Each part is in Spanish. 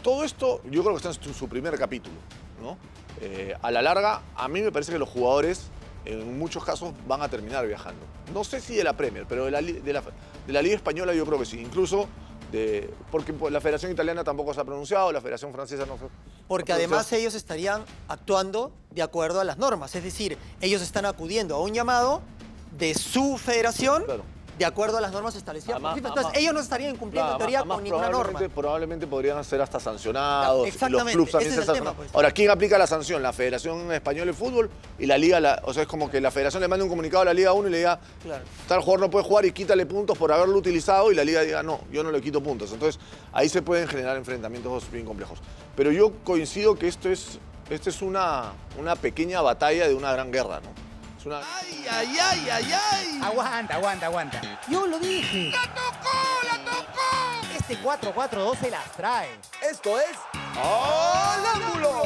todo esto yo creo que está en su primer capítulo, ¿no? A la larga, a mí me parece que los jugadores en muchos casos van a terminar viajando. No sé si de la Premier, pero de la Liga Española yo creo que sí. Incluso porque la Federación Italiana tampoco se ha pronunciado, la Federación Francesa no se ha Porque además ellos estarían actuando de acuerdo a las normas. Es decir, ellos están acudiendo a un llamado de su federación, claro, de acuerdo a las normas establecidas por FIFA. Entonces, ellos no estarían incumpliendo en teoría con ninguna norma. Probablemente podrían ser hasta sancionados. Exactamente, los clubes ese es el tema, pues. Ahora, ¿quién aplica la sanción? La Federación Española de Fútbol y la Liga. O sea, es como que la Federación le manda un comunicado a la Liga 1 y le diga, claro, tal jugador no puede jugar y quítale puntos por haberlo utilizado, y la Liga diga, no, yo no le quito puntos. Entonces, ahí se pueden generar enfrentamientos bien complejos. Pero yo coincido que esto es una pequeña batalla de una gran guerra, ¿no? Es una... ¡Ay, ay, ay, ay, ay! Aguanta. Yo lo dije. ¡La tocó! Este 4-4-2 se las trae. Esto es... ¡Al ángulo!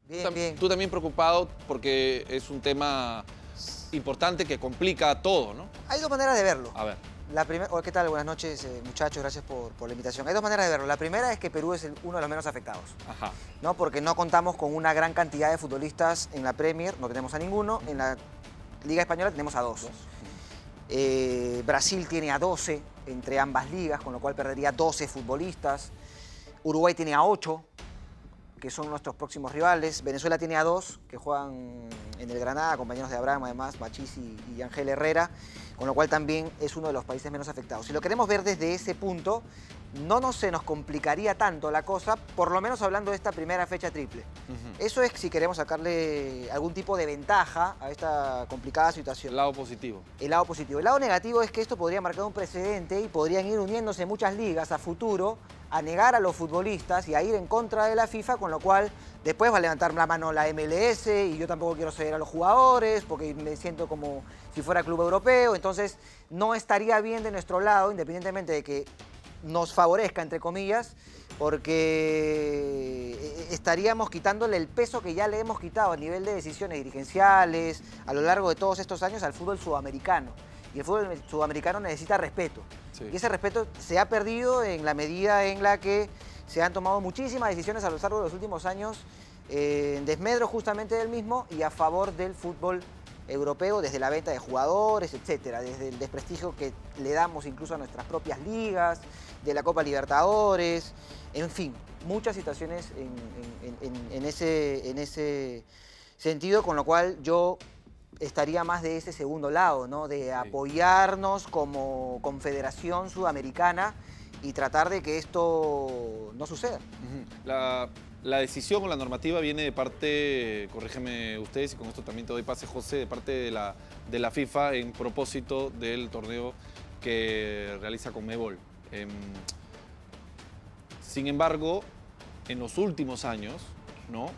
Bien. Tú también preocupado porque es un tema importante que complica todo, ¿no? Hay dos maneras de verlo. A ver. La primera, ¿qué tal? Buenas noches, muchachos. Gracias por la invitación. Hay dos maneras de verlo. La primera es que Perú es uno de los menos afectados. Ajá. ¿No? Porque no contamos con una gran cantidad de futbolistas en la Premier, no tenemos a ninguno. En la Liga Española tenemos a 2. Brasil tiene a 12 entre ambas ligas, con lo cual perdería 12 futbolistas. Uruguay tiene a 8, que son nuestros próximos rivales. Venezuela tiene a 2, que juegan en el Granada, compañeros de Abraham, además, Machís y Ángel Herrera, con lo cual también es uno de los países menos afectados. Si lo queremos ver desde ese punto, se nos complicaría tanto la cosa, por lo menos hablando de esta primera fecha triple. Eso es si queremos sacarle algún tipo de ventaja a esta complicada situación. El lado positivo. El lado positivo. El lado negativo es que esto podría marcar un precedente y podrían ir uniéndose muchas ligas a futuro a negar a los futbolistas y a ir en contra de la FIFA, con lo cual después va a levantar la mano la MLS y yo tampoco quiero ceder a los jugadores porque me siento como si fuera club europeo. Entonces no estaría bien de nuestro lado, independientemente de que nos favorezca, entre comillas, porque estaríamos quitándole el peso que ya le hemos quitado a nivel de decisiones dirigenciales a lo largo de todos estos años al fútbol sudamericano. Y el fútbol sudamericano necesita respeto. Sí. Y ese respeto se ha perdido en la medida en la que se han tomado muchísimas decisiones a lo largo de los últimos años en desmedro justamente del mismo y a favor del fútbol europeo, desde la venta de jugadores, etcétera, desde el desprestigio que le damos incluso a nuestras propias ligas, de la Copa Libertadores, en fin, muchas situaciones en ese sentido, con lo cual yo estaría más de ese segundo lado, ¿no? De apoyarnos como confederación sudamericana y tratar de que esto no suceda. La decisión o la normativa viene de parte, corrígeme ustedes, y con esto también te doy pase, José, de parte de la FIFA en propósito del torneo que realiza Conmebol. Sin embargo, en los últimos años, ¿no?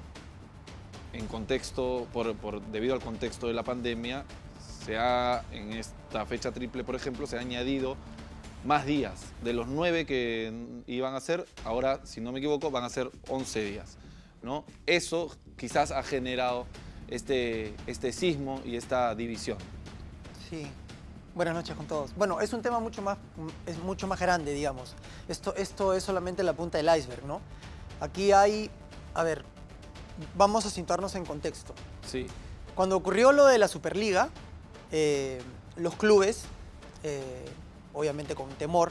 Debido al contexto de la pandemia, en esta fecha triple, por ejemplo, se ha añadido más días. De los 9 que iban a ser, ahora, si no me equivoco, van a ser 11 días, ¿no? Eso quizás ha generado este sismo y esta división. Sí. Buenas noches con todos. Bueno, es un tema mucho más grande, digamos. Esto es solamente la punta del iceberg, ¿no? Aquí hay... A ver, vamos a situarnos en contexto. Sí. Cuando ocurrió lo de la Superliga, los clubes, obviamente con temor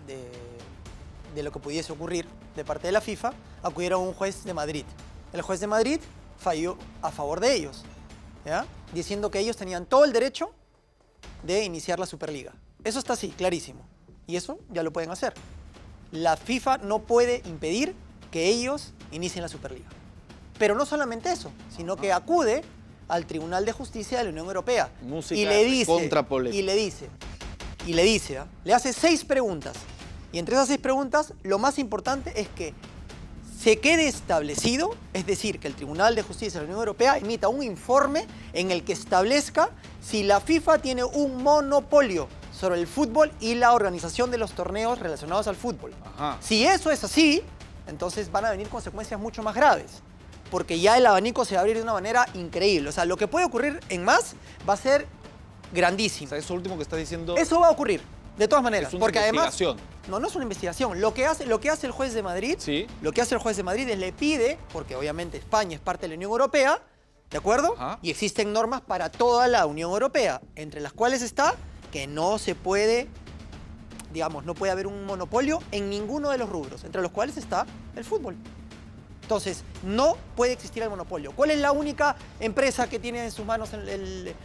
de lo que pudiese ocurrir de parte de la FIFA, acudieron a un juez de Madrid. El juez de Madrid falló a favor de ellos, ¿ya? Diciendo que ellos tenían todo el derecho de iniciar la Superliga. Eso está así, clarísimo. Y eso ya lo pueden hacer. La FIFA no puede impedir que ellos inicien la Superliga. Pero no solamente eso, sino que acude al Tribunal de Justicia de la Unión Europea. Música y le dice, contrapolémica. le hace 6 preguntas. Y entre esas 6 preguntas, lo más importante es que se quede establecido, es decir, que el Tribunal de Justicia de la Unión Europea emita un informe en el que establezca si la FIFA tiene un monopolio sobre el fútbol y la organización de los torneos relacionados al fútbol. Ajá. Si eso es así, entonces van a venir consecuencias mucho más graves, porque ya el abanico se va a abrir de una manera increíble. O sea, lo que puede ocurrir en más va a ser grandísimo. O sea, eso último que estás diciendo... Eso va a ocurrir, de todas maneras. Es una porque además, investigación. No, no es una investigación. Lo que hace el juez de Madrid, Sí. lo que hace el juez de Madrid es le pide, porque obviamente España es parte de la Unión Europea, ¿de acuerdo? Ajá. Y existen normas para toda la Unión Europea, entre las cuales está que no se puede, digamos, no puede haber un monopolio en ninguno de los rubros, entre los cuales está el fútbol. Entonces, no puede existir el monopolio. ¿Cuál es la única empresa que tiene en sus manos el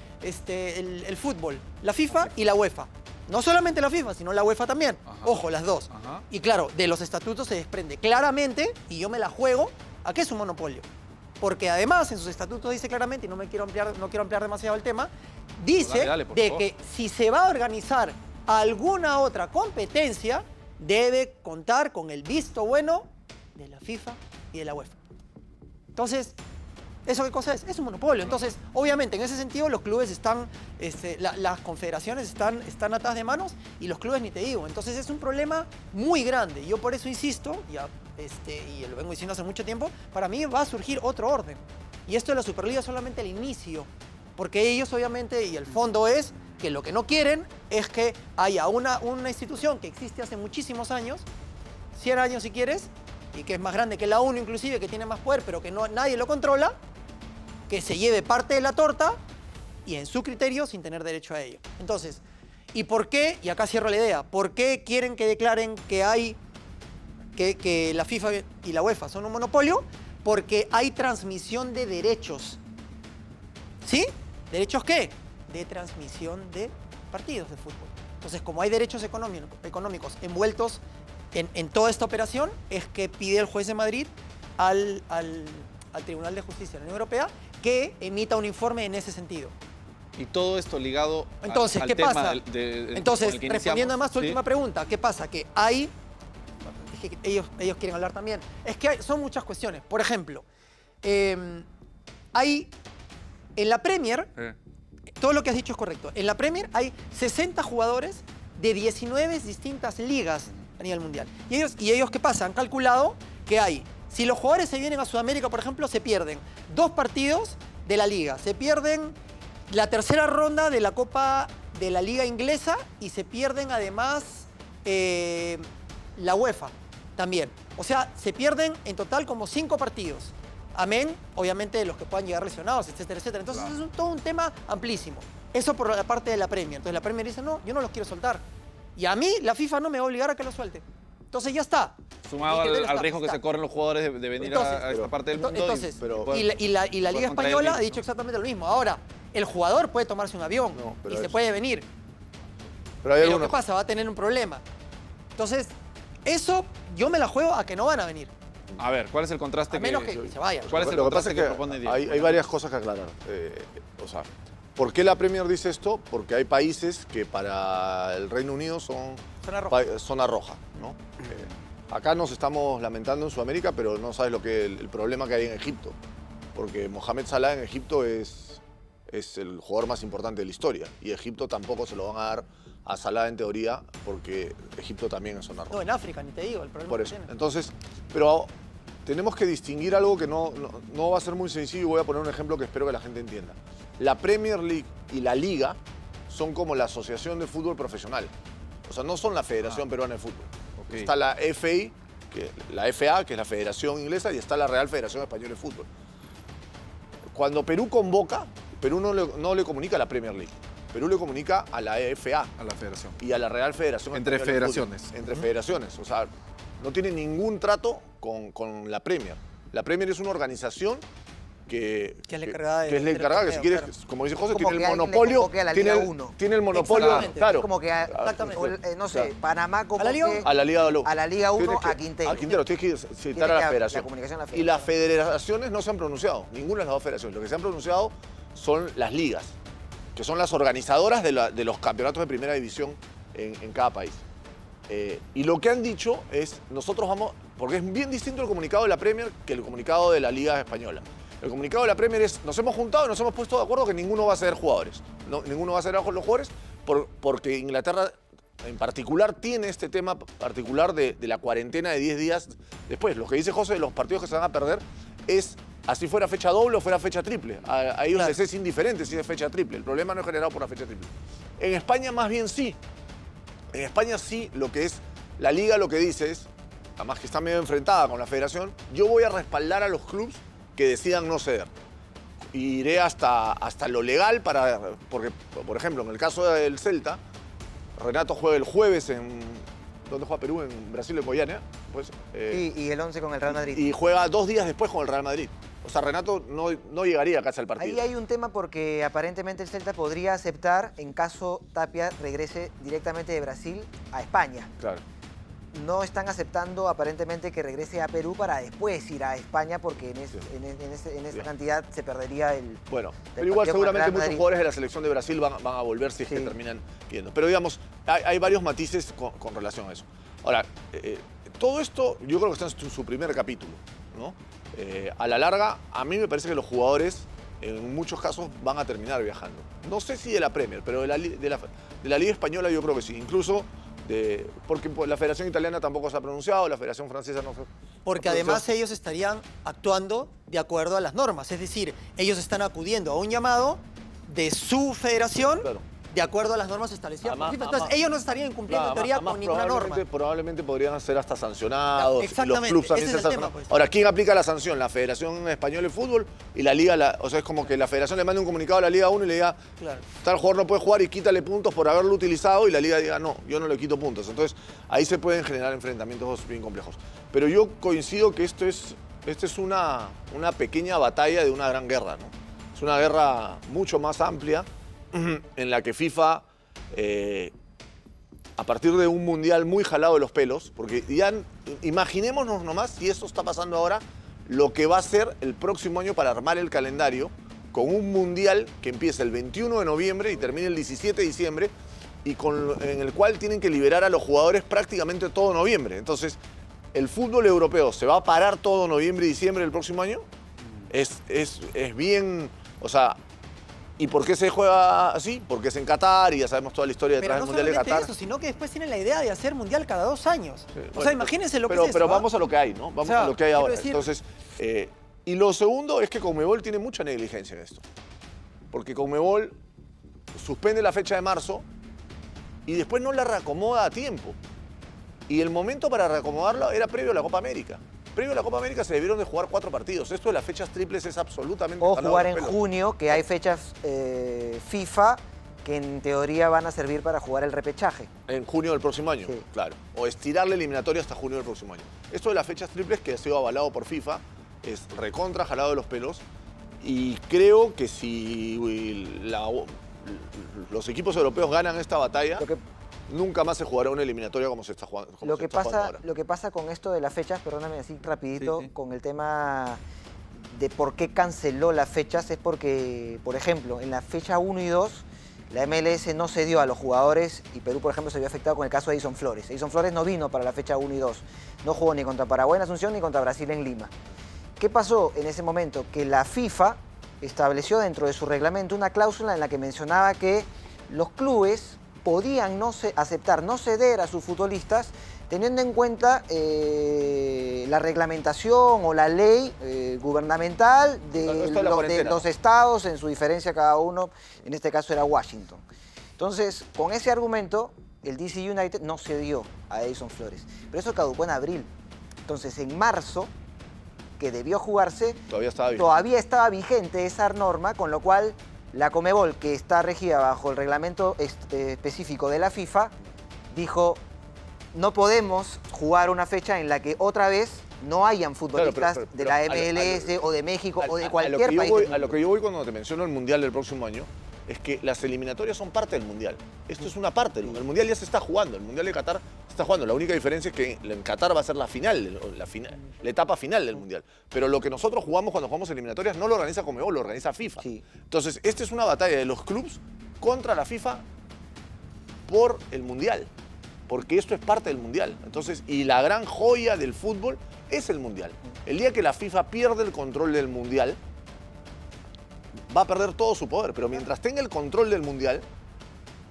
fútbol? La FIFA y la UEFA. No solamente la FIFA, sino la UEFA también. Ajá. Ojo, las dos. Ajá. Y claro, de los estatutos se desprende claramente, y yo me la juego, a que es un monopolio. Porque además en sus estatutos dice claramente, y no quiero ampliar demasiado el tema, dice Dale, por de favor. que si se va a organizar alguna otra competencia, debe contar con el visto bueno de la FIFA y de la UEFA. Entonces, ¿eso qué cosa es? Es un monopolio. Entonces, obviamente, en ese sentido, los clubes están, las confederaciones están atadas de manos y los clubes ni te digo. Entonces, es un problema muy grande. Yo por eso insisto, y lo vengo diciendo hace mucho tiempo, para mí va a surgir otro orden. Y esto de la Superliga es solamente el inicio. Porque ellos, obviamente, y el fondo es que lo que no quieren es que haya una institución que existe hace muchísimos años, 100 años si quieres, y que es más grande que la ONU inclusive, que tiene más poder, pero que nadie lo controla, que se lleve parte de la torta y en su criterio sin tener derecho a ello. Entonces, ¿y por qué? Y acá cierro la idea. ¿Por qué quieren que declaren que la FIFA y la UEFA son un monopolio? Porque hay transmisión de derechos. ¿Sí? ¿Derechos qué? De transmisión de partidos de fútbol. Entonces, como hay derechos económicos envueltos en toda esta operación, es que pide el juez de Madrid al Tribunal de Justicia de la Unión Europea que emita un informe en ese sentido. Y todo esto ligado Entonces, al ¿qué tema pasa? Entonces, con el que respondiendo además iniciamos, tu ¿sí? última pregunta, ¿qué pasa? Que hay... Es que ellos quieren hablar también. Es que son muchas cuestiones. Por ejemplo, hay... En la Premier, todo lo que has dicho es correcto. En la Premier hay 60 jugadores de 19 distintas ligas a nivel mundial. ¿Y ellos qué pasa? Han calculado que hay... Si los jugadores se vienen a Sudamérica, por ejemplo, se pierden 2 partidos de la liga. Se pierden la tercera ronda de la Copa de la Liga Inglesa y se pierden además la UEFA también. O sea, se pierden en total como 5 partidos. Amén, obviamente, de los que puedan llegar lesionados, etcétera, etcétera. Entonces, claro, es todo un tema amplísimo. Eso por la parte de la Premier. Entonces, la Premier dice, no, yo no los quiero soltar. Y a mí, la FIFA no me va a obligar a que los suelte. Entonces, ya está. Sumado al riesgo que se corren los jugadores de venir a esta parte del mundo. Entonces, y la Liga Española ha dicho exactamente lo mismo. Ahora, el jugador puede tomarse un avión y se puede venir. Pero ¿qué pasa? Va a tener un problema. Entonces, eso yo me la juego a que no van a venir. A ver, ¿cuál es el contraste a menos que se vayan? ¿Cuál es el Lo que contraste pasa es que propone Diego? hay varias cosas que aclarar. O sea, ¿por qué la Premier dice esto? Porque hay países que para el Reino Unido son zona roja, ¿no? Acá nos estamos lamentando en Sudamérica, pero no sabes lo que el problema que hay en Egipto. Porque Mohamed Salah en Egipto es el jugador más importante de la historia. Y Egipto tampoco se lo van a dar a Salah en teoría, porque Egipto también es zona roja. No, en África, ni te digo, el problema Por que eso. tiene. Entonces, pero tenemos que distinguir algo que no va a ser muy sencillo y voy a poner un ejemplo que espero que la gente entienda. La Premier League y la Liga son como la Asociación de Fútbol Profesional. O sea, no son la Federación Peruana de Fútbol. Okay. Está la FA, que es la Federación Inglesa, y está la Real Federación Española de Fútbol. Cuando Perú convoca, Perú no le comunica a la Premier League. Perú le comunica a la FA. A la federación. Y a la Real Federación Entre Española de federaciones. Fútbol. Entre federaciones. O sea, no tiene ningún trato con la Premier. La Premier es una organización que es la encargada que si quieres, como dice José, tiene el monopolio. Tiene el monopolio, claro. Como que, no sé, Panamá como a la Liga 1. A la Liga 1, a Quintero. A Quintero, tienes que citar a la federación. Y las federaciones no se han pronunciado, ninguna de las dos federaciones. Lo que se han pronunciado son las ligas, que son las organizadoras de los campeonatos de primera división en cada país. Y lo que han dicho es, nosotros vamos, porque es bien distinto el comunicado de la Premier que el comunicado de la Liga Española. El comunicado de la Premier es, nos hemos juntado y nos hemos puesto de acuerdo que ninguno va a ser jugadores. Ninguno va a ser los jugadores porque Inglaterra en particular tiene este tema particular de la cuarentena de 10 días después. Lo que dice José de los partidos que se van a perder es, así fuera fecha doble o fuera fecha triple. A ellos les es indiferente si es fecha triple. El problema no es generado por la fecha triple. En España más bien sí. En España sí, lo que es la liga lo que dice es, además que está medio enfrentada con la federación, yo voy a respaldar a los clubes que decidan no ceder. Iré hasta lo legal porque, por ejemplo, en el caso del Celta, Renato juega el jueves ¿dónde juega Perú? En Brasil, en Goiânia. Pues, y el 11 con el Real Madrid. Y juega 2 días después con el Real Madrid. O sea, Renato no llegaría casi al partido. Ahí hay un tema porque aparentemente el Celta podría aceptar en caso Tapia regrese directamente de Brasil a España. Claro. No están aceptando aparentemente que regrese a Perú para después ir a España porque en esa cantidad se perdería el... Bueno, el pero igual partido con el seguramente Real muchos Madrid. jugadores de la selección de Brasil van a volver si es que terminan yendo. Pero digamos, hay varios matices con relación a eso. Ahora, todo esto yo creo que está en su primer capítulo, ¿no? A la larga, a mí me parece que los jugadores en muchos casos van a terminar viajando. No sé si de la Premier, pero de la Liga Española yo creo que sí. Incluso porque la Federación Italiana tampoco se ha pronunciado, la Federación Francesa no se... Porque además ellos estarían actuando de acuerdo a las normas. Es decir, ellos están acudiendo a un llamado de su federación de acuerdo a las normas establecidas por FIFA. Entonces, ellos no estarían incumpliendo en teoría con ninguna norma. Probablemente podrían ser hasta sancionados. Exactamente, Los clubes también ese es el tema, pues. Ahora, ¿quién aplica la sanción? La Federación Española de Fútbol y la Liga. O sea, es como que la Federación le manda un comunicado a la Liga 1 y le diga, tal jugador no puede jugar y quítale puntos por haberlo utilizado, y la Liga diga, no, yo no le quito puntos. Entonces, ahí se pueden generar enfrentamientos bien complejos. Pero yo coincido que esto es una pequeña batalla de una gran guerra, ¿no? Es una guerra mucho más amplia en la que FIFA... a partir de un mundial muy jalado de los pelos, porque ya imaginémonos nomás si esto está pasando ahora, lo que va a ser el próximo año para armar el calendario con un mundial que empieza el 21 de noviembre y termina el 17 de diciembre y en el cual tienen que liberar a los jugadores prácticamente todo noviembre. Entonces, ¿el fútbol europeo se va a parar todo noviembre y diciembre del próximo año? Es bien, o sea... ¿Y por qué se juega así? Porque es en Qatar y ya sabemos toda la historia detrás del Mundial de Qatar. Pero no solamente eso, sino que después tienen la idea de hacer Mundial cada 2 años. Sí, o sea, imagínense lo que es eso. Pero vamos a lo que hay, ¿no? Vamos a lo que hay ahora. Entonces, y lo segundo es que Conmebol tiene mucha negligencia en esto. Porque Conmebol suspende la fecha de marzo y después no la reacomoda a tiempo. Y el momento para reacomodarla era previo a la Copa América. Previo a la Copa América se debieron de jugar 4 partidos. Esto de las fechas triples es absolutamente... O jugar en junio, que hay fechas FIFA que en teoría van a servir para jugar el repechaje. En junio del próximo año, claro. O estirar la eliminatoria hasta junio del próximo año. Esto de las fechas triples, que ha sido avalado por FIFA, es recontra jalado de los pelos. Y creo que si los equipos europeos ganan esta batalla... Nunca más se jugará una eliminatoria como se está jugando. Lo que pasa con esto de las fechas, perdóname así rapidito, con el tema de por qué canceló las fechas, es porque, por ejemplo, en la fecha 1 y 2, la MLS no cedió a los jugadores y Perú, por ejemplo, se vio afectado con el caso de Edison Flores. Edison Flores no vino para la fecha 1 y 2. No jugó ni contra Paraguay en Asunción ni contra Brasil en Lima. ¿Qué pasó en ese momento? Que la FIFA estableció dentro de su reglamento una cláusula en la que mencionaba que los clubes podían no ceder a sus futbolistas teniendo en cuenta la reglamentación o la ley gubernamental de los estados en su diferencia cada uno, en este caso era Washington. Entonces, con ese argumento, el DC United no cedió a Edison Flores, pero eso caducó en abril. Entonces, en marzo, que debió jugarse, todavía estaba vigente esa norma, con lo cual la Conmebol, que está regida bajo el reglamento específico de la FIFA, dijo, no podemos jugar una fecha en la que otra vez no hayan futbolistas de la MLS o de México o de cualquier país. A lo que yo voy cuando te menciono el Mundial del próximo año, es que las eliminatorias son parte del Mundial. Esto es una parte. El Mundial ya se está jugando. El Mundial de Qatar se está jugando. La única diferencia es que en Qatar va a ser la etapa final del Mundial. Pero lo que nosotros jugamos cuando jugamos eliminatorias no lo organiza Conmebol, lo organiza FIFA. Sí. Entonces, esta es una batalla de los clubes contra la FIFA por el Mundial. Porque esto es parte del Mundial. Entonces, y la gran joya del fútbol es el Mundial. El día que la FIFA pierde el control del Mundial, va a perder todo su poder, pero mientras tenga el control del Mundial,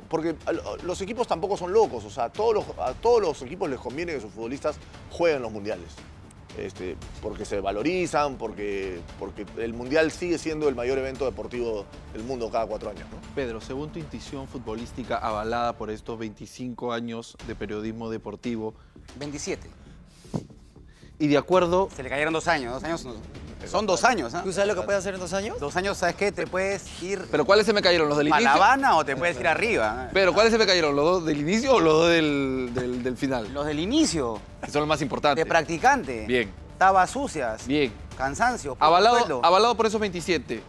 porque los equipos tampoco son locos, o sea, a todos los equipos les conviene que sus futbolistas jueguen los Mundiales. porque se valorizan, porque el Mundial sigue siendo el mayor evento deportivo del mundo cada 4 años, ¿no? Pedro, según tu intuición futbolística avalada por estos 25 años de periodismo deportivo 27. y de acuerdo... Se le cayeron 2 años. 2 años son 2 años, ¿ah? ¿Tú sabes lo que puedes hacer en 2 años? 2 años, ¿sabes qué? Te puedes ir ¿Pero cuáles se me cayeron? ¿Los del a inicio? La Habana o te puedes ir arriba. Pero ¿cuáles se me cayeron? ¿Los dos del inicio o los dos del final? Los del inicio, Que son los más importantes. de practicante. Bien. Tabas sucias. Bien. Cansancio. poco sueldo. Avalado por esos 27.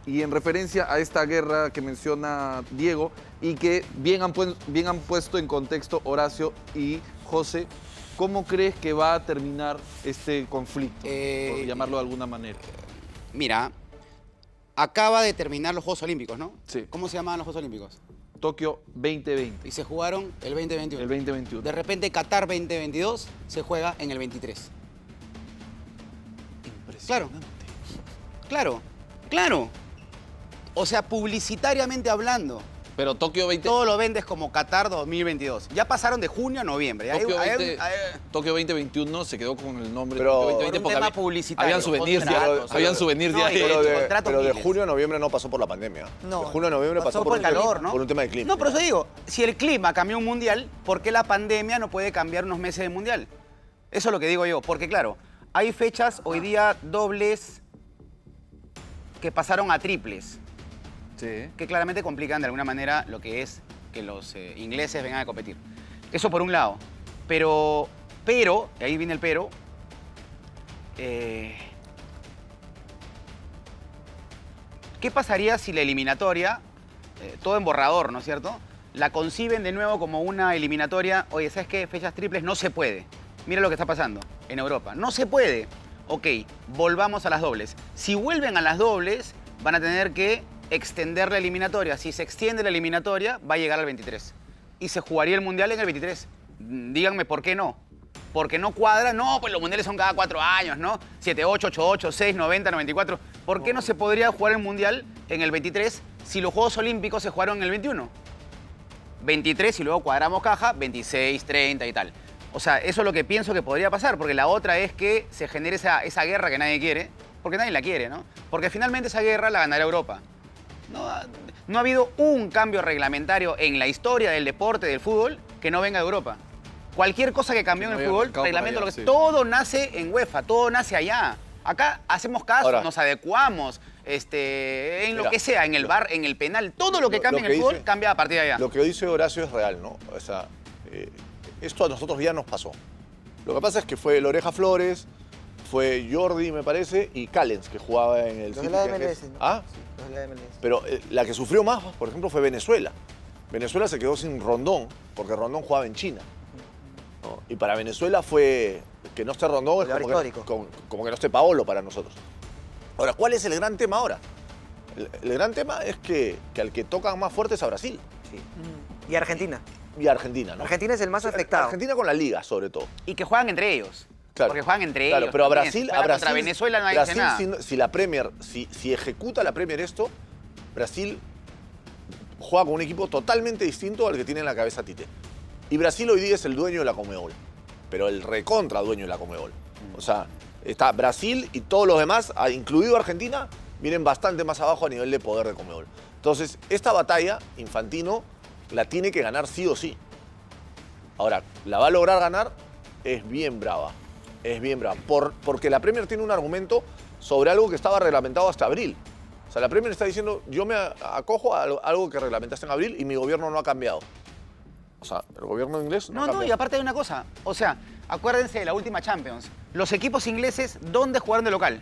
Y en referencia a esta guerra que menciona Diego y que bien han puesto en contexto Horacio y José, ¿cómo crees que va a terminar este conflicto? Por llamarlo de alguna manera. Mira, acaba de terminar los Juegos Olímpicos, ¿no? Sí. ¿Cómo se llamaban los Juegos Olímpicos? Tokio 2020. Y se jugaron el 2021. El 2021. De repente Qatar 2022 se juega en el 23. Claro. Claro. O sea, publicitariamente hablando, Pero Tokio 20... todo lo vendes como Qatar 2022. Ya pasaron de junio a noviembre. Tokio 2021 se quedó con el nombre Pero- Tokio por 2020 un porque tema publicitario. habían souvenirs contratos, habían souvenirs no, de ahí. Pero de, contratos pero de miles. junio a noviembre no pasó por la pandemia. No, de junio a noviembre pasó pasó por por un el tema- calor, ¿no? Por un tema de clima. No, pero eso digo, si el clima cambia un mundial, ¿por qué la pandemia no puede cambiar unos meses de mundial? Eso es lo que digo yo, porque claro, hay fechas hoy día dobles que pasaron a triples, Sí. que claramente complican de alguna manera lo que es que los ingleses vengan a competir. Eso por un lado. Pero, y ahí viene el pero, ¿qué pasaría si la eliminatoria, todo en borrador, ¿no es cierto?, la conciben de nuevo como una eliminatoria? Oye, ¿sabes qué? Fechas triples no se puede. Mira lo que está pasando en Europa. No se puede. Ok, volvamos a las dobles. Si vuelven a las dobles, van a tener que extender la eliminatoria. Si se extiende la eliminatoria, va a llegar al 23. Y se jugaría el Mundial en el 23. Díganme por qué no. Porque no cuadra. No, pues los mundiales son cada 4 años, ¿no? 7-8, 8-8, 6, 90, 94. ¿Por qué no se podría jugar el Mundial en el 23 si los Juegos Olímpicos se jugaron en el 21? 23 y luego cuadramos caja, 26, 30 y tal. O sea, eso es lo que pienso que podría pasar, porque la otra es que se genere esa guerra que nadie quiere, porque nadie la quiere, ¿no? Porque finalmente esa guerra la ganará Europa. No ha habido un cambio reglamentario en la historia del deporte, del fútbol, que no venga de Europa. Cualquier cosa que cambió en el fútbol, reglamento, lo que todo nace en UEFA, todo nace allá. Acá hacemos caso, Ahora, nos adecuamos, en lo mira, que sea, en el bar, en el penal, todo lo que cambia en el fútbol cambia a partir de allá. Lo que dice Horacio es real, ¿no? O sea, esto a nosotros ya nos pasó. Lo que pasa es que fue el Oreja Flores, fue Jordi, me parece, y Callens, que jugaba en el Los de City, la que MLS, es- ¿no? ¿Ah? Los de la MLS. Pero la que sufrió más, por ejemplo, fue Venezuela. Venezuela se quedó sin Rondón, porque Rondón jugaba en China, ¿no? Y para Venezuela fue que no esté Rondón, es Goleador como histórico. como que no esté Paolo para nosotros. Ahora, ¿cuál es el gran tema ahora? El gran tema es que al que tocan más fuerte es a Brasil Sí. Y Argentina. y a Argentina, ¿no? Argentina es el más afectado. Argentina con la liga, sobre todo. Y que juegan entre ellos. Claro. Porque juegan entre Claro, ellos. pero a también. Brasil, Si fuera contra Brasil, Venezuela nadie dice nada. si la Premier, si ejecuta la Premier esto, Brasil juega con un equipo totalmente distinto al que tiene en la cabeza Tite. Y Brasil hoy día es el dueño de la Conmebol, pero el recontra dueño de la Conmebol. O sea, está Brasil y todos los demás, incluido Argentina, vienen bastante más abajo a nivel de poder de Conmebol. Entonces, esta batalla, Infantino la tiene que ganar sí o sí. Ahora, la va a lograr ganar, es bien brava. Es bien brava. Porque la Premier tiene un argumento sobre algo que estaba reglamentado hasta abril. O sea, la Premier está diciendo, yo me acojo a algo que reglamentaste en abril y mi gobierno no ha cambiado. O sea, el gobierno inglés no ha No, cambiado. y aparte hay una cosa. O sea, acuérdense de la última Champions. Los equipos ingleses, ¿dónde jugaron de local?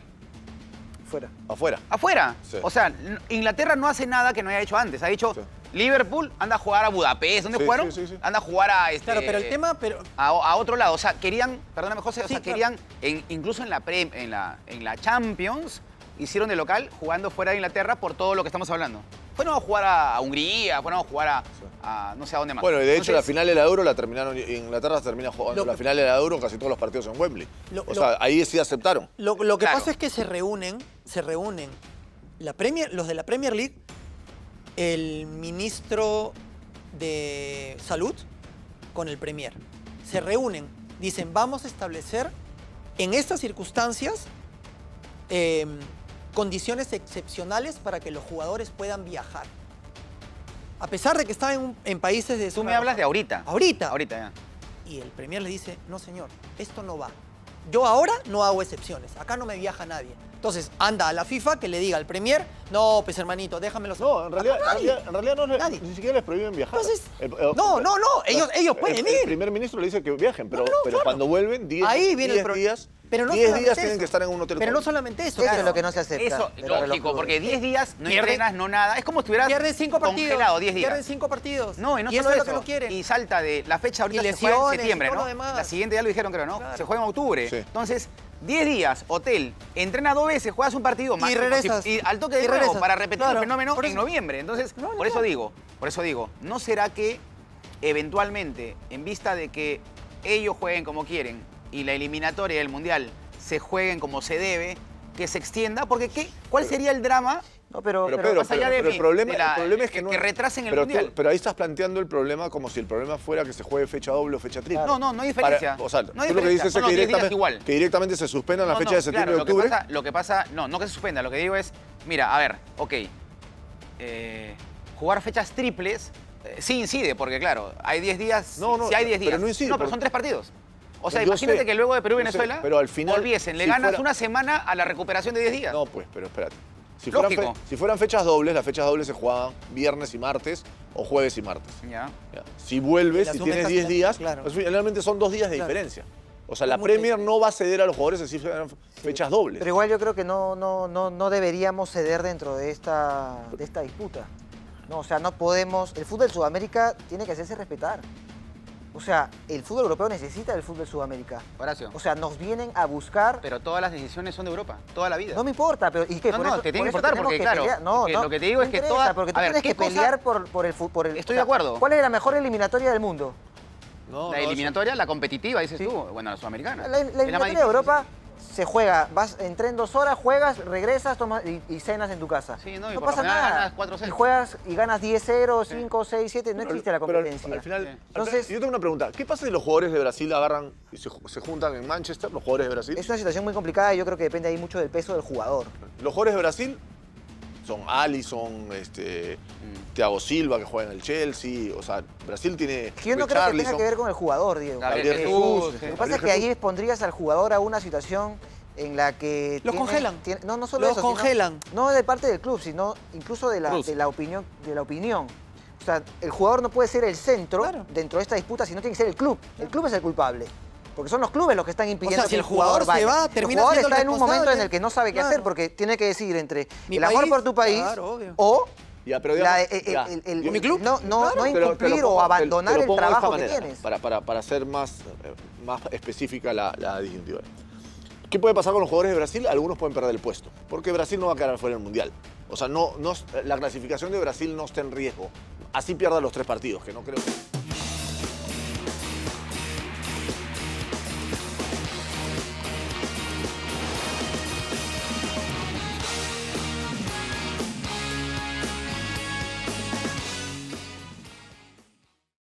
Fuera. Afuera. Afuera. Sí. O sea, Inglaterra no hace nada que no haya hecho antes. Ha dicho, Sí. Liverpool anda a jugar a Budapest. ¿Dónde Sí, jugaron? sí, sí, sí. Anda a jugar a Claro, pero el tema, a otro lado. O sea, querían, perdóname José, o Sí, sea, claro. querían, incluso en la Champions, hicieron de local jugando fuera de Inglaterra por todo lo que estamos hablando. Fueron a jugar a Hungría, fueron a jugar a no sé a dónde más. Bueno, y de hecho la Entonces, final de la Euro la terminaron, Inglaterra termina jugando la final de la Euro casi todos los partidos en Wembley. O sea, ahí sí aceptaron. lo que Claro. pasa es que se reúnen los de la Premier League, el ministro de Salud con el Premier. Se reúnen, dicen, vamos a establecer en estas circunstancias, condiciones excepcionales para que los jugadores puedan viajar. A pesar de que están en países de... Tú me hablas de ahorita. Ahorita. Ahorita, ya. Y el Premier le dice, no señor, esto no va. Yo ahora no hago excepciones, acá no me viaja nadie. Entonces, anda a la FIFA que le diga al Premier, no, pues hermanito, déjamelo. No, en realidad no, Nadie. ni siquiera les prohíben viajar. Entonces, no, ellos pueden ir. El primer ministro le dice que viajen, pero claro. cuando vuelven, 10 Ahí viene el días, pero no 10 solamente días tienen eso. que estar en un hotel. Pero no COVID. solamente eso. Eso claro. es lo que no se acepta. Eso, de los lógico, clubes. porque 10 días no Pierde- entrenas, no nada. Es como si estuvieras Pierden 5 partidos. congelado 10 días. Pierden 5 partidos. No, y no eso solo es eso. lo que no quieren. Y salta de la fecha ahorita Y se juega en lesiones, septiembre, y todo ¿no? lo demás. La siguiente ya lo dijeron, creo, ¿no? Claro. Se juega en octubre. Sí. Entonces, 10 días, hotel, entrena 2 veces, juegas un partido más. Y regresas. Y al toque de Y nuevo regresas. para repetir Claro. el fenómeno Por en eso. noviembre. Entonces, No, por eso digo, ¿no será que eventualmente, en vista de que ellos jueguen como quieren y la eliminatoria del Mundial se jueguen como se debe, que se extienda? Porque ¿cuál sería el drama? No, pero más allá de el problema es que no, retrasen el pero Mundial. pero ahí estás planteando el problema como si el problema fuera que se juegue fecha doble o fecha triple. No hay diferencia. O sea, no hay tú lo que diferencia. dices es Son los 10 días que igual. directamente se suspenda la fecha de septiembre y claro, octubre. Lo que pasa, no que se suspenda, lo que digo es, mira, a ver, ok, jugar fechas triples sí incide, porque claro, hay 10 días, No, si hay 10 días. pero no incide, pero porque- son 3 partidos. O sea, Yo imagínate sé, que luego de yo sé, Perú-Venezuela pero al final, volviesen, le si ganas fuera- una semana a la recuperación de 10 días. No, pues, pero espérate. Lógico. Si fueran fechas dobles, las fechas dobles se jugaban viernes y martes o jueves y martes. Ya. Ya. Si vuelves, La si suma tienes está 10 clara, días, claro. pues finalmente son 2 días de Claro. diferencia. O sea, la Muy Premier bien. no va a ceder a los jugadores así fueran fechas dobles. Pero igual yo creo que no deberíamos ceder dentro de esta disputa. No, o sea, no podemos... El fútbol de Sudamérica tiene que hacerse respetar. O sea, el fútbol europeo necesita el fútbol de Sudamérica. Horacio, O sea, nos vienen a buscar... pero todas las decisiones son de Europa, toda la vida. No me importa, pero ¿y qué? No, Por no, eso- te tiene por que eso importar, tenemos porque que claro, pelear. No, que no, lo que te digo no es que interesa, toda- porque tú a ver, tienes ¿qué que cosa? pelear por el... Estoy de acuerdo. ¿Cuál es la mejor eliminatoria del mundo? No, La no, eliminatoria, la competitiva, dices Sí. tú. Bueno, la sudamericana. La Es más eliminatoria de difícil. Europa se juega, entré en 2 horas, juegas, regresas y cenas en tu casa. Sí, no, y no por lo pasa general nada. ganas 4-0. Y juegas y ganas 10-0, 5, 6, 7, no existe la pero competencia. al final, Entonces, yo tengo una pregunta. ¿Qué pasa si los jugadores de Brasil agarran y se juntan en Manchester, los jugadores de Brasil? es una situación muy complicada y yo creo que depende ahí mucho del peso del jugador. Los jugadores de Brasil son Alisson, Thiago Silva, que juega en el Chelsea. O sea, Brasil tiene Yo no creo que tenga Richarlison. que ver con el jugador, Diego. Gabriel Gabriel Jesús. Jesús, Lo que Gabriel pasa es que Jesús. ahí pondrías al jugador a una situación en la que... Los congelan. no solo Los eso. sino- congelan. no de parte del club, sino incluso de Cruz. la opinión. O sea, el jugador no puede ser el centro Claro. dentro de esta disputa, sino tiene que ser el club. El club es el culpable. Porque son los clubes los que están impidiendo O sea, si que el jugador se va, el termina jugador siendo el está en un momento en responsable. el que no sabe qué Claro. hacer, porque tiene que decidir entre Mi el amor país, por tu país claro, obvio. o Ya, pero la- digamos, ya. mi club. no Claro. incumplir pongo- o abandonar te lo el pongo de esta trabajo que manera, tienes. Para hacer más específica la disyuntiva. ¿Qué puede pasar con los jugadores de Brasil? Algunos pueden perder el puesto, porque Brasil no va a quedar fuera del Mundial. O sea, la clasificación de Brasil no está en riesgo. Así pierda los 3 partidos, que no creo.